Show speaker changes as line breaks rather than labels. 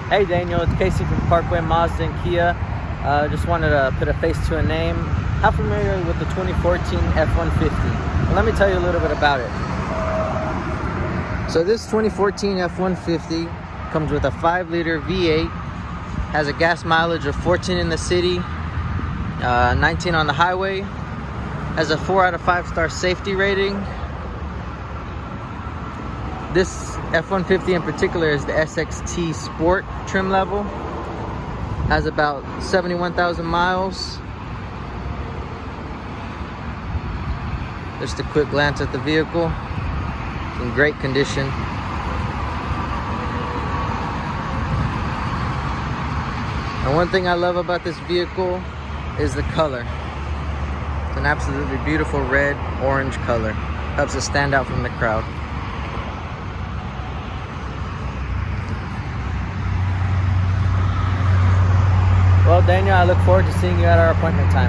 Hey Daniel, it's Casey from Parkway Mazda and Kia. Just wanted to put a face to a name. How familiar are you with the 2014 F-150? Well, let me tell you a little bit about it. So this 2014 F-150 comes with a 5-liter V8, has a gas mileage of 14 in the city, 19 on the highway, has a 4 out of 5 star safety rating. This F-150 in particular is the SXT Sport trim level. Has about 71,000 miles. Just a quick glance at the vehicle. It's in great condition. And one thing I love about this vehicle is the color. It's an absolutely beautiful red orange color. Helps it stand out from the crowd. Well, Daniel, I look forward to seeing you at our appointment time.